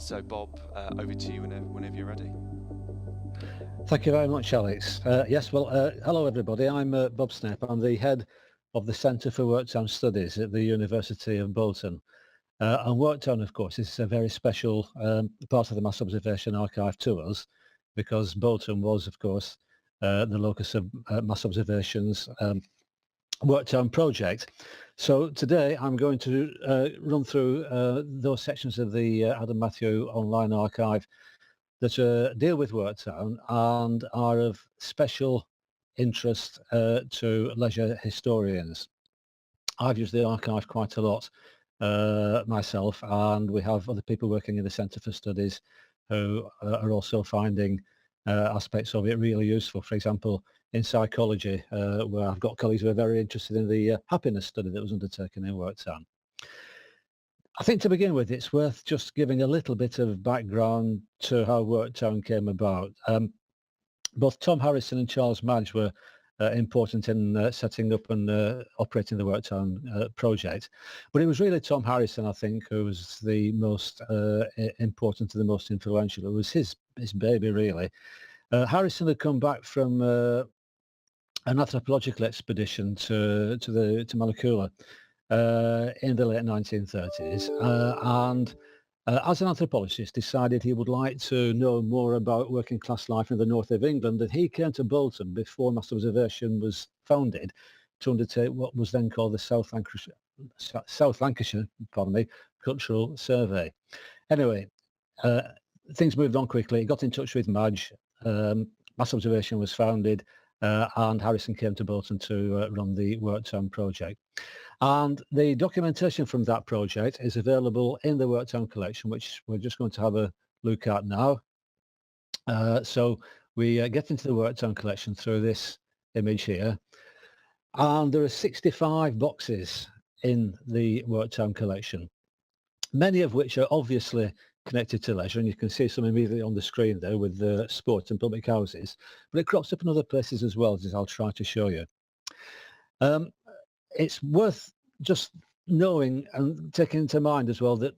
So Bob, over to you whenever you're ready. Thank you very much, Alex. Yes, well, hello everybody. I'm Bob Snape. I'm the head of the Centre for Worktown Studies at the University of Bolton. And Worktown, of course, is a very special part of the Mass Observation Archive to us, because Bolton was, of course, the locus of mass observations Worktown project. So today I'm going to run through those sections of the Adam Matthew online archive that deal with Worktown and are of special interest to leisure historians. I've used the archive quite a lot myself, and we have other people working in the Centre for Studies who are also finding aspects of it really useful. For example, in psychology, where I've got colleagues who are very interested in the happiness study that was undertaken in Worktown. I think to begin with, it's worth just giving a little bit of background to how Worktown came about. Both Tom Harrison and Charles Madge were important in setting up and operating the Worktown project. But it was really Tom Harrison, I think, who was the most important and the most influential. It was his baby, really. Harrison had come back from an anthropological expedition to Malekula in the late 1930s, and as an anthropologist decided he would like to know more about working class life in the north of England, and he came to Bolton before mass observation was founded to undertake what was then called the South Lancashire Cultural Survey. Anyway, things moved on quickly. He got in touch with Madge. Mass observation was founded, and Harrison came to Bolton to run the Worktown project. And the documentation from that project is available in the Worktown Collection, which we're just going to have a look at now. So we get into the Worktown Collection through this image here. And there are 65 boxes in the Worktown Collection, many of which are obviously connected to leisure, and you can see some immediately on the screen there with the sports and public houses, but it crops up in other places as well, as I'll try to show you. It's worth just knowing and taking into mind as well that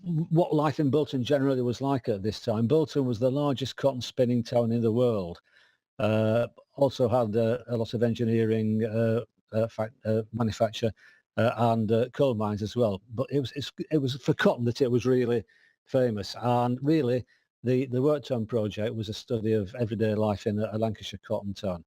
what life in Bolton generally was like at this time. Bolton was the largest cotton spinning town in the world. Also had a lot of engineering, manufacture, and coal mines as well. But it was for cotton that it was really famous. And really, the Worktown project was a study of everyday life in a Lancashire cotton town.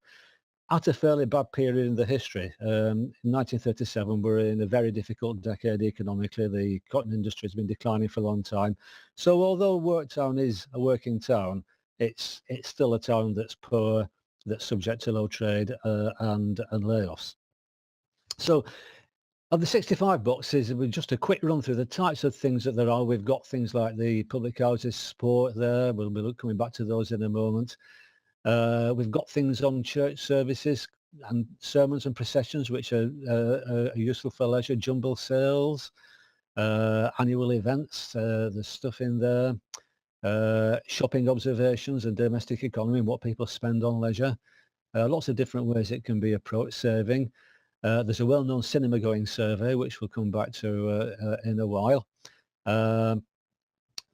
At a fairly bad period in the history. In 1937, we're in a very difficult decade economically. The cotton industry has been declining for a long time. So although Worktown is a working town, it's still a town that's poor, that's subject to low trade and layoffs. So of the 65 boxes, with just a quick run through the types of things that there are, we've got things like the public houses, sport there. We'll be coming back to those in a moment. We've got things on church services and sermons and processions, which are useful for leisure, jumble sales, annual events, there's stuff in there, shopping observations and domestic economy and what people spend on leisure. Lots of different ways it can be approached, saving. There's a well-known cinema-going survey, which we'll come back to in a while.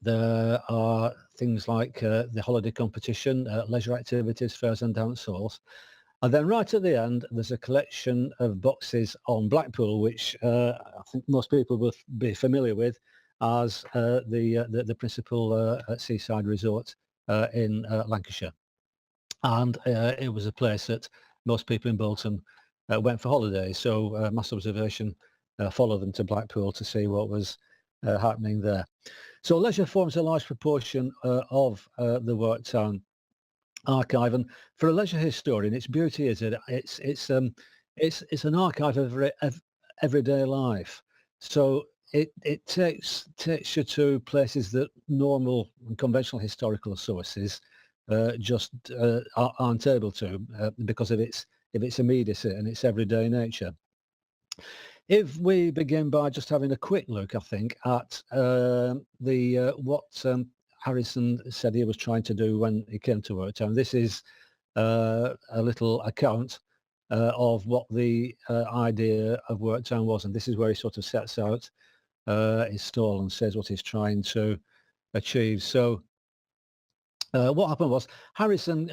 There are things like the holiday competition, leisure activities, fairs and dance halls. And then right at the end, there's a collection of boxes on Blackpool, which I think most people will be familiar with as the principal seaside resort in Lancashire. And it was a place that most people in Bolton went for holidays. So mass observation followed them to Blackpool to see what was happening there. So leisure forms a large proportion of the Worktown archive, and for a leisure historian, its beauty is that it's an archive of everyday life. So it takes you to places that normal and conventional historical sources just aren't able to because of its immediacy and its everyday nature. If we begin by just having a quick look, I think, at what Harrison said he was trying to do when he came to Worktown. This is a little account of what the idea of Worktown was, and this is where he sort of sets out his stall and says what he's trying to achieved. So what happened was Harrison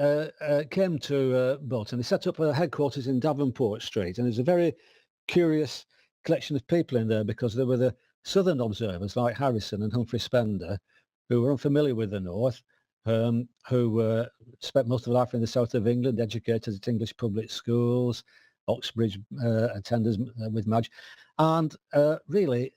came to Bolton. He set up a headquarters in Davenport Street, and there's a very curious collection of people in there because there were the Southern observers like Harrison and Humphrey Spender, who were unfamiliar with the North, who spent most of their life in the south of England, educated at English public schools, Oxbridge attenders with Madge, and really,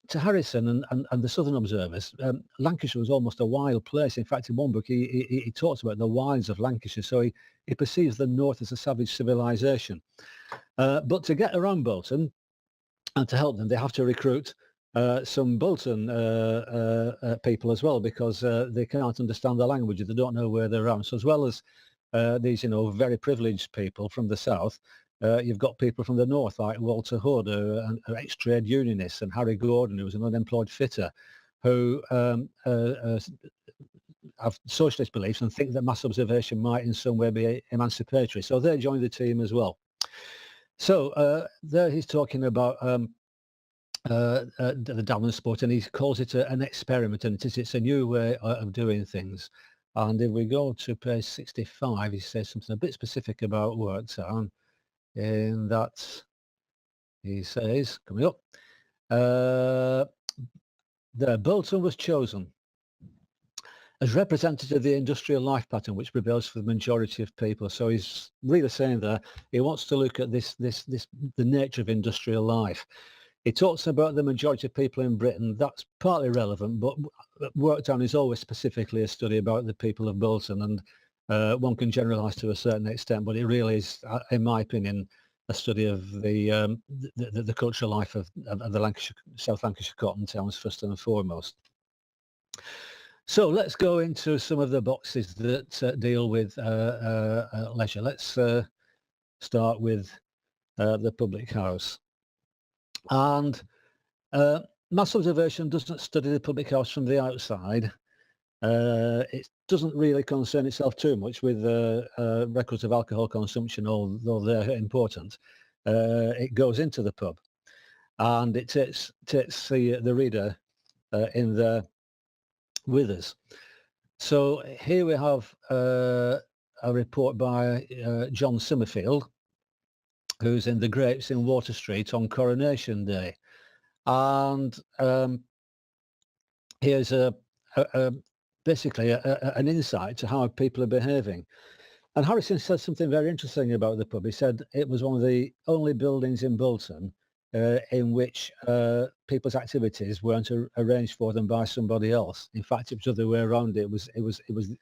to Harrison and the Southern observers, Lancashire was almost a wild place. In fact, in one book, he talks about the wilds of Lancashire. So he perceives the North as a savage civilization. But to get around Bolton and to help them, they have to recruit some Bolton people as well, because they can't understand the language. They don't know where they're at. So as well as these, very privileged people from the south, you've got people from the north like Walter Hood, an ex-trade unionist, and Harry Gordon, who was an unemployed fitter, who have socialist beliefs and think that mass observation might in some way be emancipatory. So they joined the team as well. So there he's talking about the Davenport, and he calls it an experiment, and it's a new way of doing things. And if we go to page 65, he says something a bit specific about Worktown, in that he says, coming up, the Bolton was chosen as representative of the industrial life pattern which prevails for the majority of people. So he's really saying there he wants to look at the nature of industrial life. He talks about the majority of people in Britain. That's partly relevant, but Worktown is always specifically a study about the people of Bolton, and one can generalise to a certain extent, but it really is, in my opinion, a study of the cultural life of the Lancashire, South Lancashire cotton towns first and foremost. So let's go into some of the boxes that deal with leisure. Let's start with the public house. And mass observation doesn't study the public house from the outside. It doesn't really concern itself too much with records of alcohol consumption, although they're important. It goes into the pub, and it takes the reader in there with us. So here we have a report by John Summerfield, who's in the Grapes in Water Street on Coronation Day. And here's basically an insight to how people are behaving. And Harrison said something very interesting about the pub. He said it was one of the only buildings in Bolton in which people's activities weren't arranged for them by somebody else. In fact, it was the other way around. It was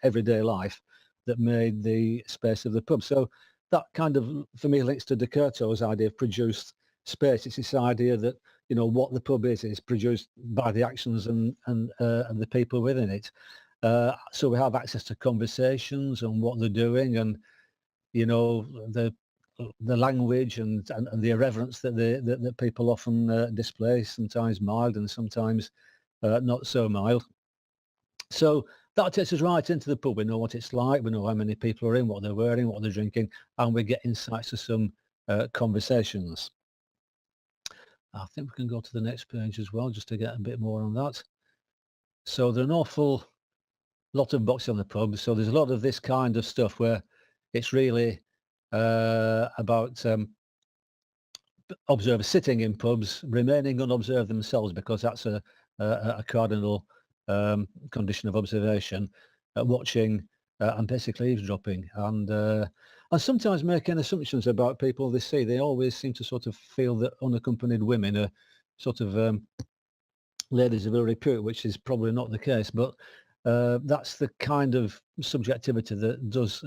everyday life that made the space of the pub. So that kind of, for me, links to De Courteau's idea of produced space. It's this idea that what the pub is produced by the actions and the people within it. So we have access to conversations and what they're doing, and the language and the irreverence that people often display, sometimes mild and sometimes not so mild. So that takes us right into the pub. We know what it's like. We know how many people are in, what they're wearing, what they're drinking, and we get insights to some conversations. I think we can go to the next page as well, just to get a bit more on that. So there's an awful lot of boxes on the pub. So there's a lot of this kind of stuff where it's really about observers sitting in pubs, remaining unobserved themselves, because that's a cardinal condition of observation, watching and basically eavesdropping, and sometimes making assumptions about people they see. They always seem to sort of feel that unaccompanied women are sort of ladies of ill repute, which is probably not the case, but that's the kind of subjectivity that does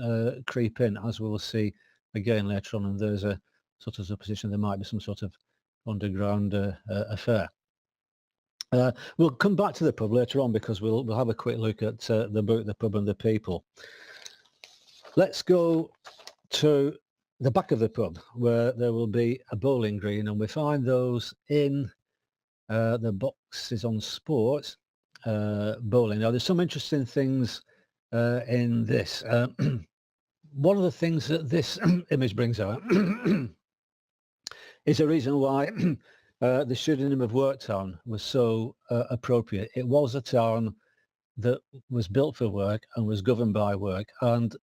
creep in, as we'll see again later on, and there's a sort of supposition there might be some sort of underground affair. We'll come back to the pub later on, because we'll have a quick look at the pub and the people. Let's go to the back of the pub, where there will be a bowling green, and we find those in the boxes on sport bowling. Now, there's some interesting things in this. One of the things that this image brings out is a reason why the pseudonym of Worktown was so appropriate. It was a town that was built for work and was governed by work. And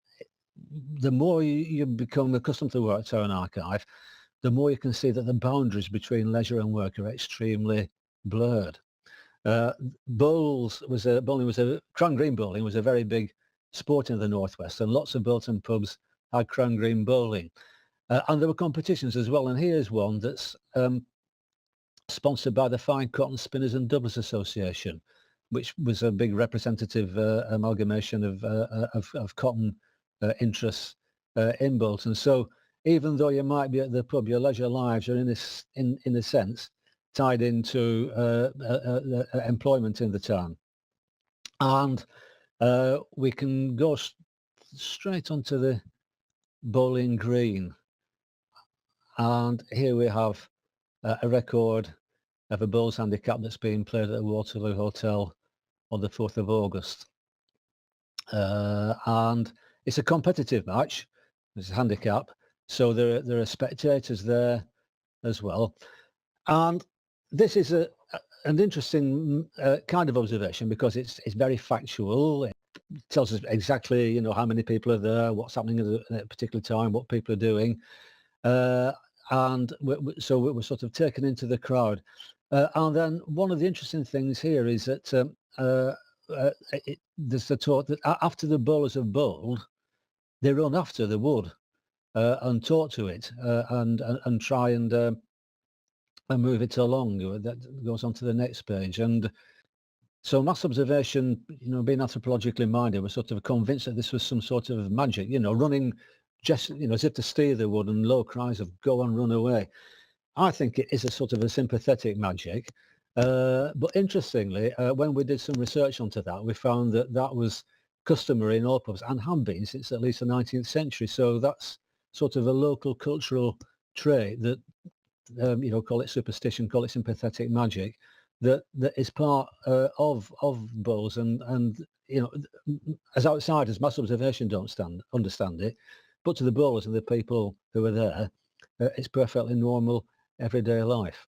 the more you become accustomed to the Worktown archive, the more you can see that the boundaries between leisure and work are extremely blurred. Cran Green bowling was a very big sport in the Northwest, and lots of Bolton pubs had Cran Green bowling. And there were competitions as well, and here's one that's sponsored by the Fine Cotton Spinners and Doublers Association, which was a big representative amalgamation of cotton interests in Bolton. So even though you might be at the pub, your leisure lives are in a sense tied into employment in the town. And we can go straight onto the bowling green. And here we have a record of a bowls handicap that's being played at the Waterloo Hotel on the 4th of August. And it's a competitive match. It's a handicap. So there are spectators there as well. And this is an interesting kind of observation because it's very factual. It tells us exactly, you know, how many people are there, what's happening at a particular time, what people are doing. And so we're sort of taken into the crowd. And then one of the interesting things here is that there's the talk that after the bowlers have bowled, they run after the wood and talk to it and try and move it along. That goes on to the next page. And so mass observation, you know, being anthropologically minded, was sort of convinced that this was some sort of magic, you know, running just, you know, as if to steer the wood, and low cries of "go and run away." I think it is a sort of a sympathetic magic. But interestingly, when we did some research onto that, we found that that was customary in all pubs and had been since at least the 19th century. So that's sort of a local cultural trait that, you know, call it superstition, call it sympathetic magic, that is part of bowls. And, you know, as outsiders, mass observation don't understand it, but to the bowlers and the people who are there, it's perfectly normal everyday life.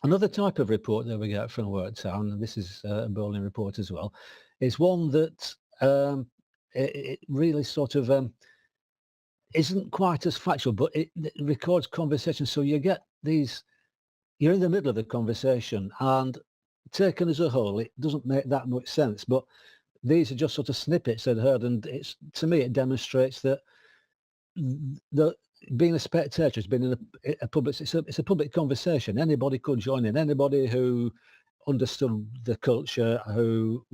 Another type of report that we get from Worktown, and this is a bowling report as well, is one that it really sort of isn't quite as factual, but it records conversations. So you get these, you're in the middle of the conversation, and taken as a whole, it doesn't make that much sense. But these are just sort of snippets I'd heard, and it's, to me, it demonstrates that being a spectator has been in a public, it's a public conversation. Anybody could join in. Anybody who understood the culture, who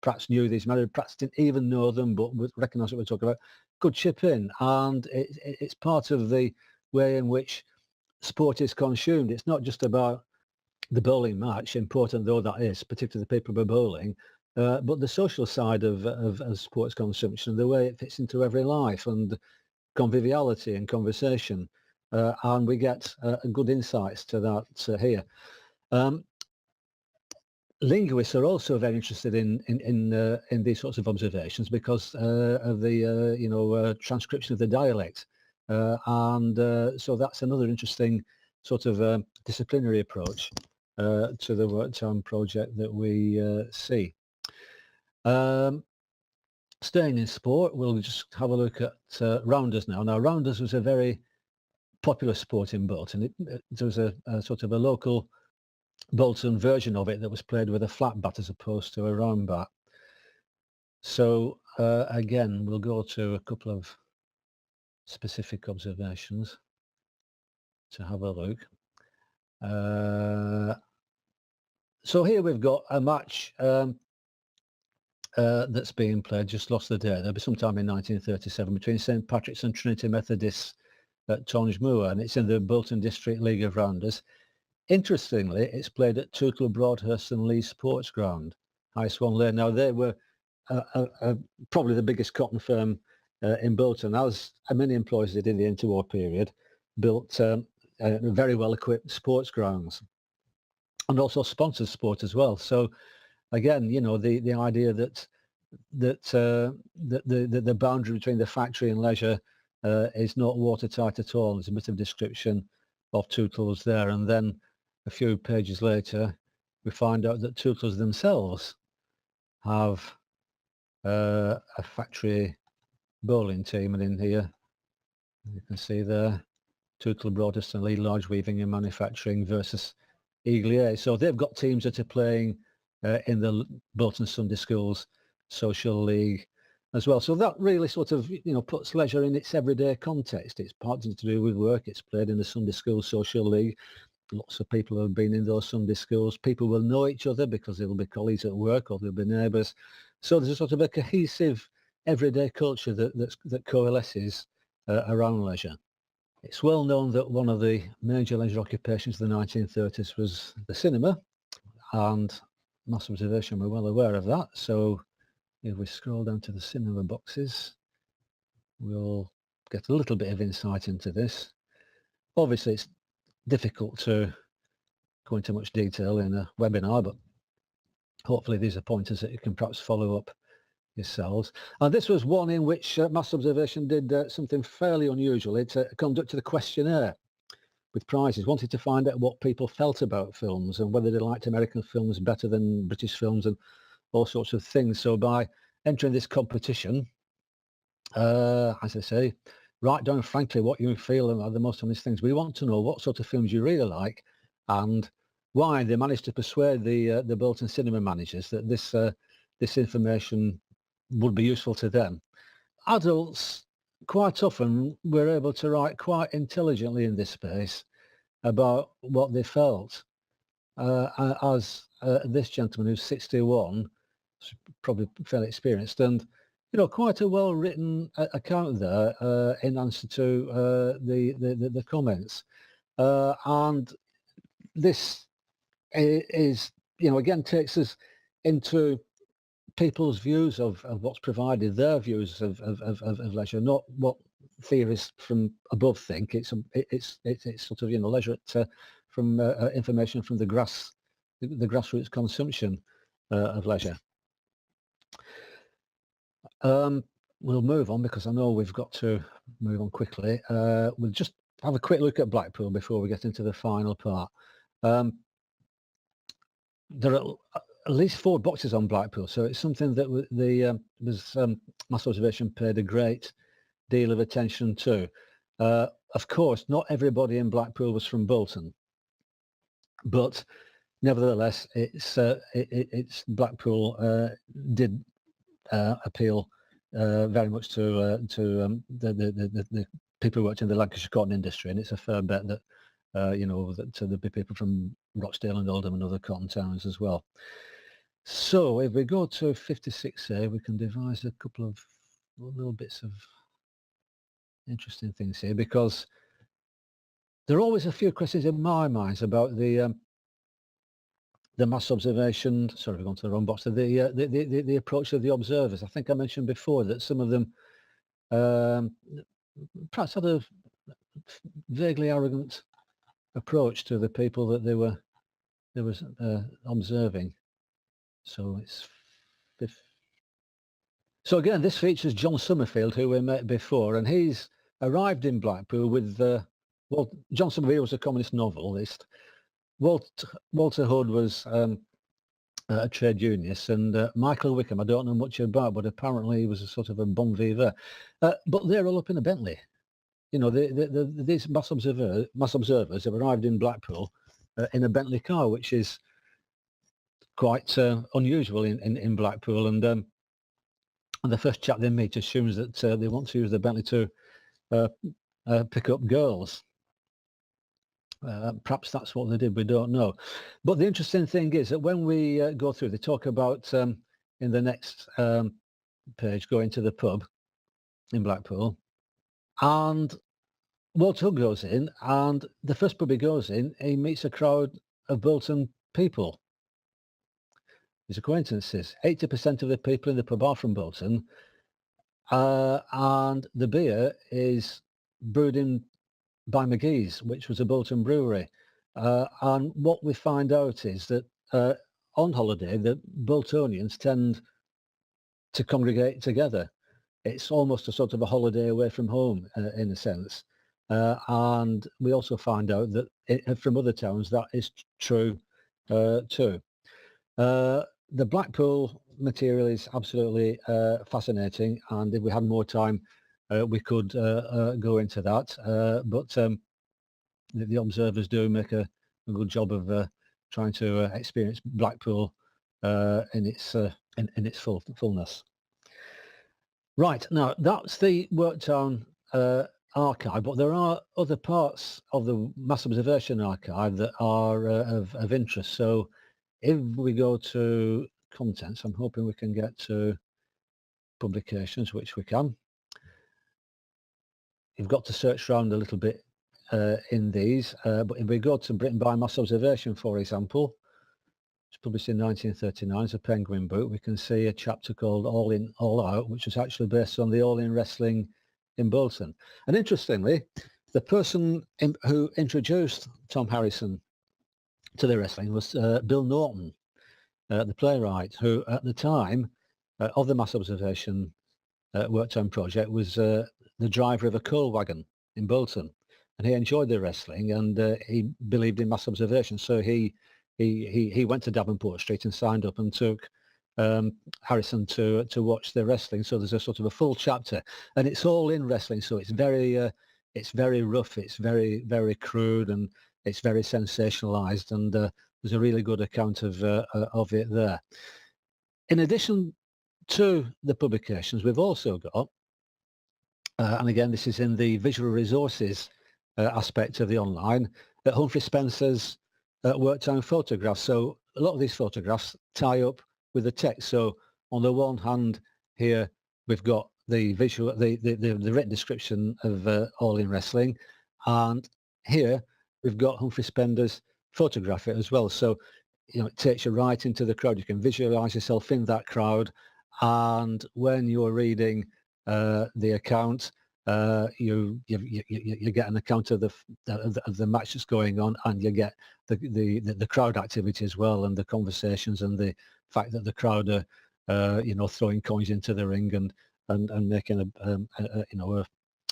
perhaps knew these men, perhaps didn't even know them, but would recognise what we're talking about, could chip in. And it's part of the way in which sport is consumed. It's not just about the bowling match, important though that is, particularly the people who are bowling, but the social side of sports consumption, and the way it fits into every life, and conviviality and conversation, and we get good insights to that here. Linguists are also very interested in these sorts of observations because of the transcription of the dialect, and so that's another interesting sort of disciplinary approach to the Worktown project that we see. Staying in sport, we'll just have a look at rounders now. Now, rounders was a very popular sport in Bolton. There was a sort of a local Bolton version of it that was played with a flat bat as opposed to a round bat. So again, we'll go to a couple of specific observations to have a look. So here we've got a match that's being played, just lost the day. There'll be sometime in 1937 between St Patrick's and Trinity Methodists at Tonge and it's in the Bolton District League of Rounders. Interestingly, it's played at Tootle, Broadhurst and Lee Sports Ground, High Swan Lane. Now, they were probably the biggest cotton firm in Bolton, as many employees did in the interwar period, built very well-equipped sports grounds and also sponsored sport as well. So again, you know, the idea that the boundary between the factory and leisure is not watertight at all. There's a bit of description of Tootles there, and then a few pages later we find out that Tootles themselves have a factory bowling team, and in here you can see there Tootle Broadhurst and Lee Large Weaving and Manufacturing versus Eagle. So they've got teams that are playing in the Bolton Sunday Schools Social League as well. So that really sort of, puts leisure in its everyday context. It's partly to do with work. It's played in the Sunday School Social League. Lots of people have been in those Sunday schools. People will know each other because they'll be colleagues at work or they'll be neighbours. So there's a sort of a cohesive everyday culture that coalesces around leisure. It's well known that one of the major leisure occupations of the 1930s was the cinema, and Mass Observation were well aware of that. So if we scroll down to the cinema boxes, we'll get a little bit of insight into this. Obviously, it's difficult to go into much detail in a webinar, but hopefully these are pointers that you can perhaps follow up yourselves. And this was one in which Mass Observation did something fairly unusual. It conducted a questionnaire with prizes, wanted to find out what people felt about films and whether they liked American films better than British films and all sorts of things. So by entering this competition, as I say, write down frankly what you feel are the most honest things. We want to know what sort of films you really like and why. They managed to persuade the Bolton cinema managers that this information would be useful to them. Adults quite often were able to write quite intelligently in this space about what they felt. As this gentleman who's 61, probably fairly experienced, and quite a well-written account there in answer to the comments, and this is again takes us into people's views of what's provided, their views of leisure, not what theorists from above think. It's sort of leisure from information from the grassroots consumption of leisure. We'll move on because I know we've got to move on quickly. We'll just have a quick look at Blackpool before we get into the final part. There are at least 4 boxes on Blackpool, so it's something that Mass Observation paid a great deal of attention to. Of course, not everybody in Blackpool was from Bolton, but nevertheless, it's Blackpool did appeal very much to the people who worked in the Lancashire cotton industry, and it's a fair bet that that there'll be people from Rochdale and Oldham and other cotton towns as well. So if we go to 56A, we can devise a couple of little bits of interesting things here, because there are always a few questions in my mind about the Mass Observation. Sorry, we've gone to the wrong box. The approach of the observers. I think I mentioned before that some of them perhaps had a vaguely arrogant approach to the people that they were observing. So it's so again, this features John Summerfield, who we met before, and he's arrived in Blackpool with well, John Summerfield was a communist novelist. Walter Hood was a trade unionist, and Michael Wickham I don't know much about, but apparently he was a sort of a bon vivant. But they're all up in a Bentley. These mass observers have arrived in Blackpool in a Bentley car, which is quite unusual in Blackpool. And the first chap they meet assumes that they want to use the Bentley to pick up girls. Perhaps that's what they did, we don't know. But the interesting thing is that when we go through, they talk about, in the next page, going to the pub in Blackpool. And Walter Hood goes in, and the first pub he goes in, he meets a crowd of Bolton people. His acquaintances. 80% of the people in the pub are from Bolton, and the beer is brewed by McGee's, which was a Bolton brewery. And what we find out is that on holiday, the Boltonians tend to congregate together. It's almost a sort of a holiday away from home, in a sense. And we also find out that from other towns that is true too. The Blackpool material is absolutely fascinating, and if we had more time, we could go into that. But the observers do make a good job of trying to experience Blackpool in its fullness. Right, now that's the Worktown archive, but there are other parts of the mass observation archive that are of interest. So if we go to contents, I'm hoping we can get to publications, which we can. You've got to search around a little bit in these, but if we go to Britain by Mass Observation, for example, it's published in 1939, it's a Penguin book, we can see a chapter called All In, All Out, which was actually based on the All In wrestling in Bolton. And interestingly, the person who introduced Tom Harrison to the wrestling was Bill Norton, the playwright, who at the time of the mass observation Worktown project was the driver of a coal wagon in Bolton, and he enjoyed the wrestling, and he believed in mass observation. So he went to Davenport Street and signed up and took Harrison to watch the wrestling. So there's a sort of a full chapter, and it's all in wrestling. So it's very rough, it's very crude, and it's very sensationalized, and there's a really good account of it there. In addition to the publications, we've also got, and again this is in the visual resources aspect of the online, Humphrey Spencer's Worktown photographs. So a lot of these photographs tie up with the text. So on the one hand here we've got the visual, the written description of All In Wrestling, and here we've got Humphrey Spencer's photograph it as well. So it takes you right into the crowd. You can visualize yourself in that crowd, and when you're reading the account, you get an account of the match that's going on, and you get the crowd activity as well, and the conversations, and the fact that the crowd are throwing coins into the ring and making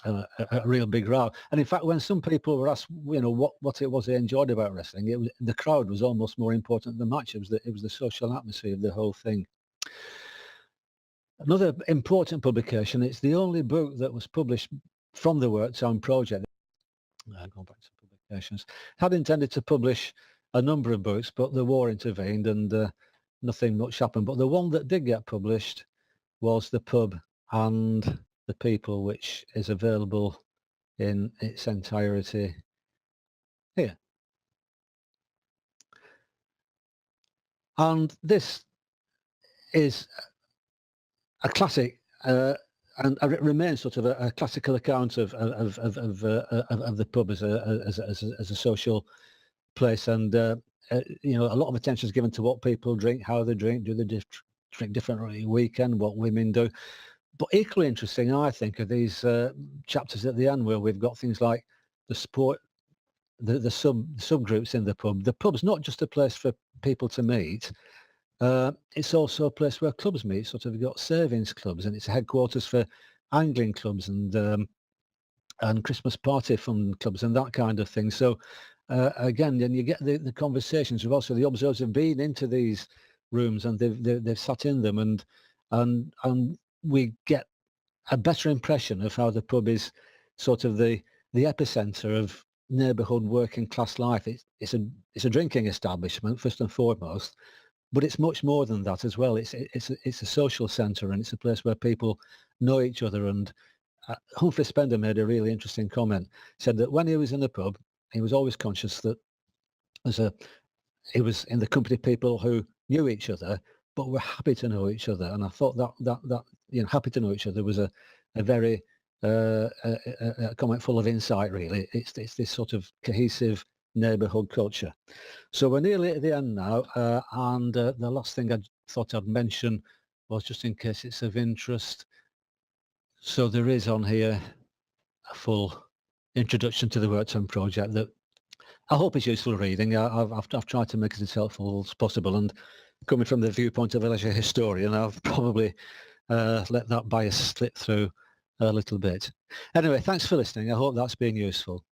a real big row. And in fact, when some people were asked, what it was they enjoyed about wrestling, the crowd was almost more important than the match. It was the social atmosphere of the whole thing. Another important publication, it's the only book that was published from the Worktown project. Going back to publications, had intended to publish a number of books, but the war intervened and nothing much happened. But the one that did get published was The Pub and the People, which is available in its entirety here. And this is a classic, and it remains sort of a classical account of the pub as a social place, and a lot of attention is given to what people drink, how they drink, do they drink differently weekend, what women do. But equally interesting, I think, are these chapters at the end where we've got things like the sport, the subgroups in the pub. The pub's not just a place for people to meet. It's also a place where clubs meet. Sort of, you've got savings clubs, and it's headquarters for angling clubs and Christmas party fun clubs and that kind of thing. So again, then you get the conversations. We've also, the observers have been into these rooms and they've sat in them, and we get a better impression of how the pub is sort of the epicenter of neighbourhood working class life. It's a drinking establishment first and foremost, but it's much more than that as well. It's a social centre, and it's a place where people know each other. And Humphrey Spencer made a really interesting comment. He said that when he was in the pub, he was always conscious that he was in the company of people who knew each other, but were happy to know each other. And I thought that happy to know each other was a very a comment full of insight. Really, it's this sort of cohesive neighbourhood culture. So we're nearly at the end now, and the last thing I thought I'd mention was, just in case it's of interest, so there is on here a full introduction to the Worktown project that I hope is useful reading. I've tried to make it as helpful as possible, and coming from the viewpoint of a leisure historian, I've probably let that bias slip through a little bit. Anyway, thanks for listening. I hope that's been useful.